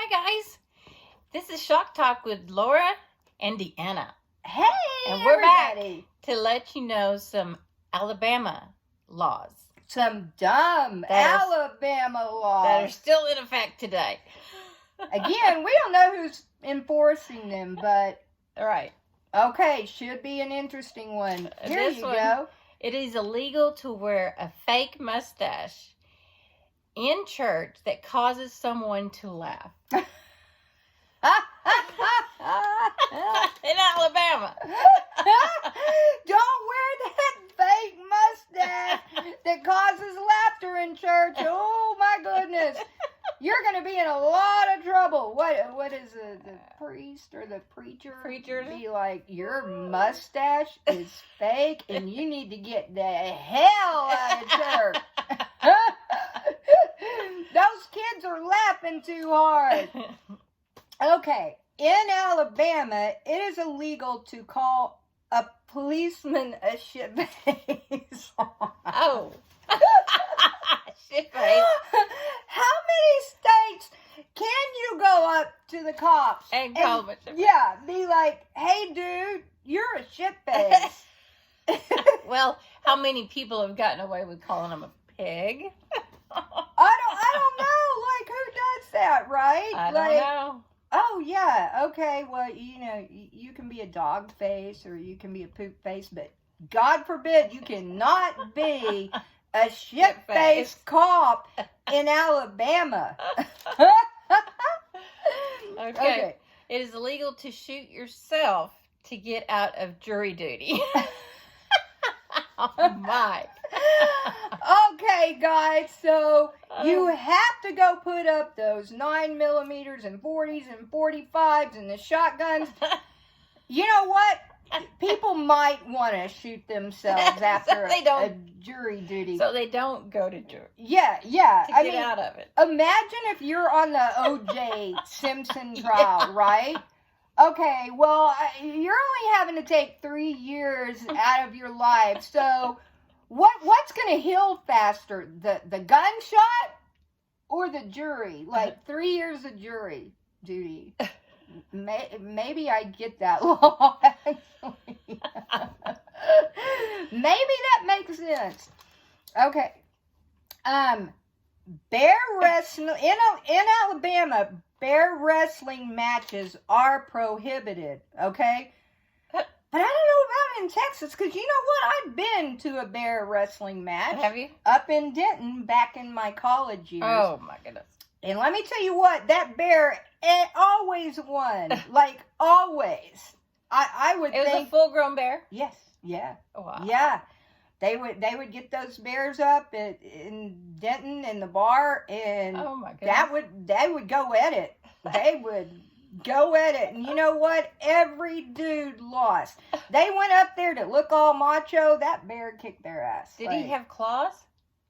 Hi, guys. This is Shock Talk with Lora and Deanna. Hey, and we're everybody. back to let you know some Alabama laws. Some dumb Alabama laws. That are still in effect today. Again, we don't know who's enforcing them, but... All right. Okay, should be an interesting one. Here you go. It is illegal to wear a fake mustache in church that causes someone to laugh. In Alabama. Don't wear that fake mustache that causes laughter in church. Oh my goodness. You're going to be in a lot of trouble. What is the priest or the preacher? Be like, your mustache is fake and you need to get the hell out of church. Those kids are laughing too hard. Okay, in Alabama, it is illegal to call a policeman a shitface. Oh. Shitface. How many states can you go up to the cops and call them a shitface? Yeah, be like, hey, dude, you're a shitface. Well, how many people have gotten away with calling them a pig? I don't know. Like, who does that, right? I don't know. Oh, yeah. Okay, well, you can be a dog face or you can be a poop face, but God forbid you cannot be a shit-faced cop in Alabama. Okay. It is illegal to shoot yourself to get out of jury duty. Oh, my. Okay, guys, so you have to go put up those 9mm and 40s and 45s and the shotguns. You know what? People might want to shoot themselves after a jury duty. So they don't go to jury. Yeah. To get out of it. Imagine if you're on the O.J. Simpson trial, right? Okay, well, you're only having to take 3 years out of your life, so... What's going to heal faster, the gunshot or the jury? Like 3 years of jury duty. Maybe I get that law, actually. Maybe that makes sense. Okay. Bear wrestling in Alabama. Bear wrestling matches are prohibited. Okay. But I don't know about in Texas, because you know what? I've been to a bear wrestling match. Have you? Up in Denton, back in my college years. Oh, my goodness. And let me tell you what, that bear always won. Like, always. I would think... It was a full-grown bear? Yes, yeah. Oh, wow. Yeah. They would get those bears up in Denton in the bar, and oh my goodness. They would go at it. They would... go at it. And you know what? Every dude lost. They went up there to look all macho. That bear kicked their ass. Did he have claws?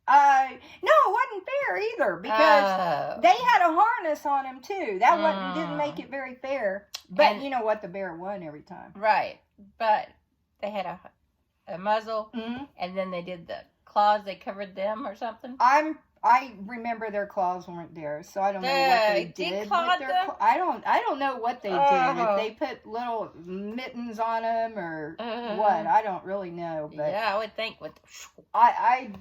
No, it wasn't fair either, because they had a harness on him too. That didn't make it very fair. But you know what? The bear won every time. Right. But they had a muzzle, and then they did the claws. They covered them or something. I remember their claws weren't there, so I don't know what they did with their claws. I don't know what they did. If they put little mittens on them or what, I don't really know. But yeah, I would think with. I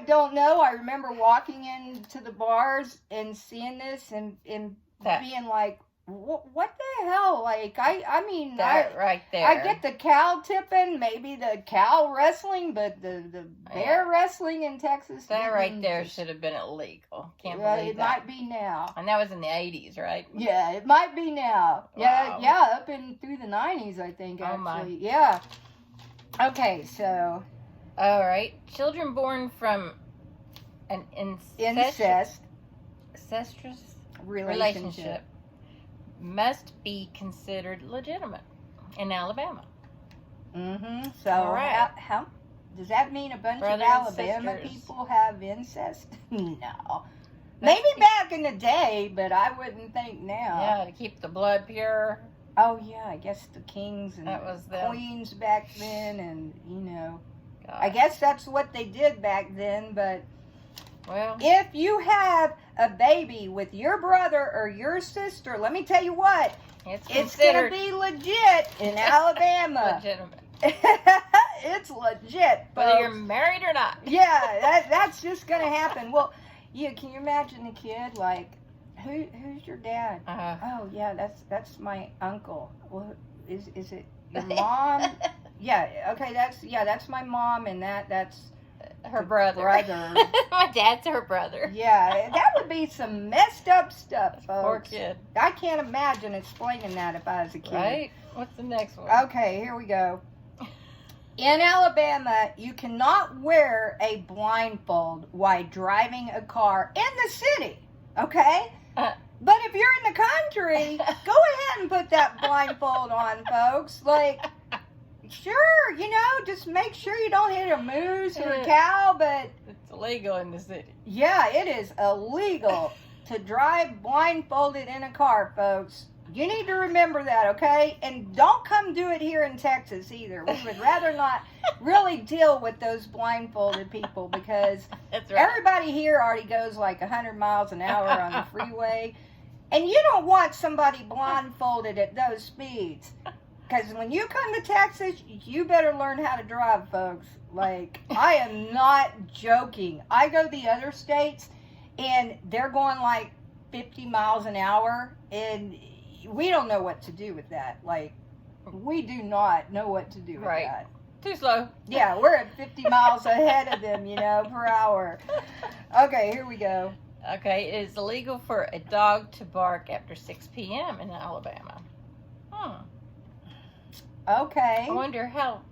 don't know. I remember walking into the bars and seeing this and being like, what the hell? Like, I mean, that right there. I get the cow tipping, maybe the cow wrestling, but the bear wrestling in Texas. That right there should have been illegal. Can't believe it that. Might be now. And that was in the 80s, right? Yeah, it might be now. Wow. Yeah, up through the 90s, I think, actually. Oh, my. Yeah. Okay, so. All right. Children born from an incestuous relationship must be considered legitimate in Alabama. So, how does that mean? A bunch of Alabama people have incest? No. Maybe back in the day, but I wouldn't think now. Yeah, to keep the blood pure. Oh, yeah, I guess the kings and queens back then, and, God. I guess that's what they did back then, but Well, if you have a baby with your brother or your sister, let me tell you what, it's going to considered be legit in Alabama. legitimate. It's legit, Whether folks. you're married or not. Yeah, that's just going to happen. Well, yeah, can you imagine the kid like, who's your dad? Oh, yeah, that's my uncle. Well, is it your mom? Yeah, okay, that's my mom, and that's her brother. My dad's her brother. Yeah, that would be some messed up stuff, folks. Poor kid. I can't imagine explaining that if I was a kid. Right? What's the next one? Okay, here we go. In Alabama, you cannot wear a blindfold while driving a car in the city, okay? But if you're in the country, go ahead and put that blindfold on, folks. Like, sure, just make sure you don't hit a moose or a cow, but... It's illegal in the city. Yeah, it is illegal to drive blindfolded in a car, folks. You need to remember that, okay? And don't come do it here in Texas either. We would rather not really deal with those blindfolded people because That's right. everybody here already goes like 100 miles an hour on the freeway. And you don't want somebody blindfolded at those speeds. Because when you come to Texas, you better learn how to drive, folks. Like, I am not joking. I go to the other states, and they're going like 50 miles an hour, and we don't know what to do with that. Like, we do not know what to do with that. Too slow. Yeah, we're at 50 miles ahead of them, per hour. Okay, here we go. Okay, it is illegal for a dog to bark after 6 p.m. in Alabama. Okay. I wonder how.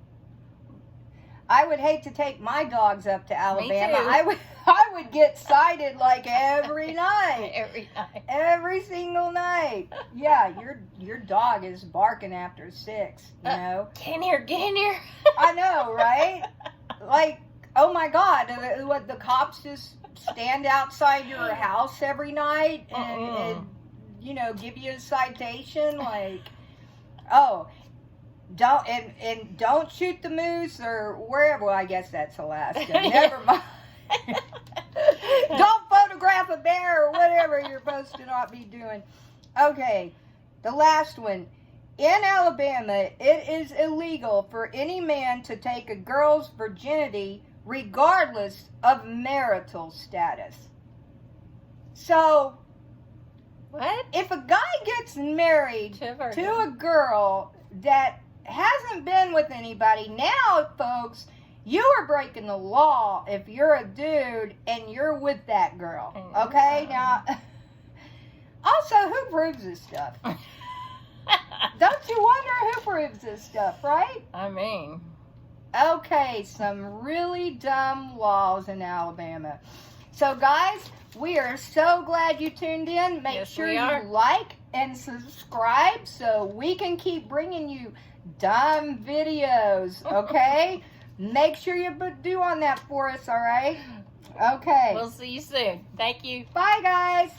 I would hate to take my dogs up to Alabama. Me too. I would get cited like every night. Every night. Every single night. Yeah, your dog is barking after 6, Get in here, get in here. I know, right? Like, oh my God, what, the cops just stand outside your house every night and give you a citation? Like, oh, don't shoot the moose or wherever. Well, I guess that's Alaska. Never mind. Don't photograph a bear or whatever you're supposed to not be doing. Okay, the last one. In Alabama, it is illegal for any man to take a girl's virginity regardless of marital status. So, What? if a guy gets married to a girl that hasn't been with anybody, now, folks, you are breaking the law if you're a dude and you're with that girl. Okay? Now, also, who proves this stuff? Don't you wonder who proves this stuff, right? I mean. Okay, some really dumb laws in Alabama. So, guys, we are so glad you tuned in. Make sure you like and subscribe so we can keep bringing you dumb videos, okay? Make sure you do on that for us, all right? Okay. We'll see you soon. Thank you. Bye, guys.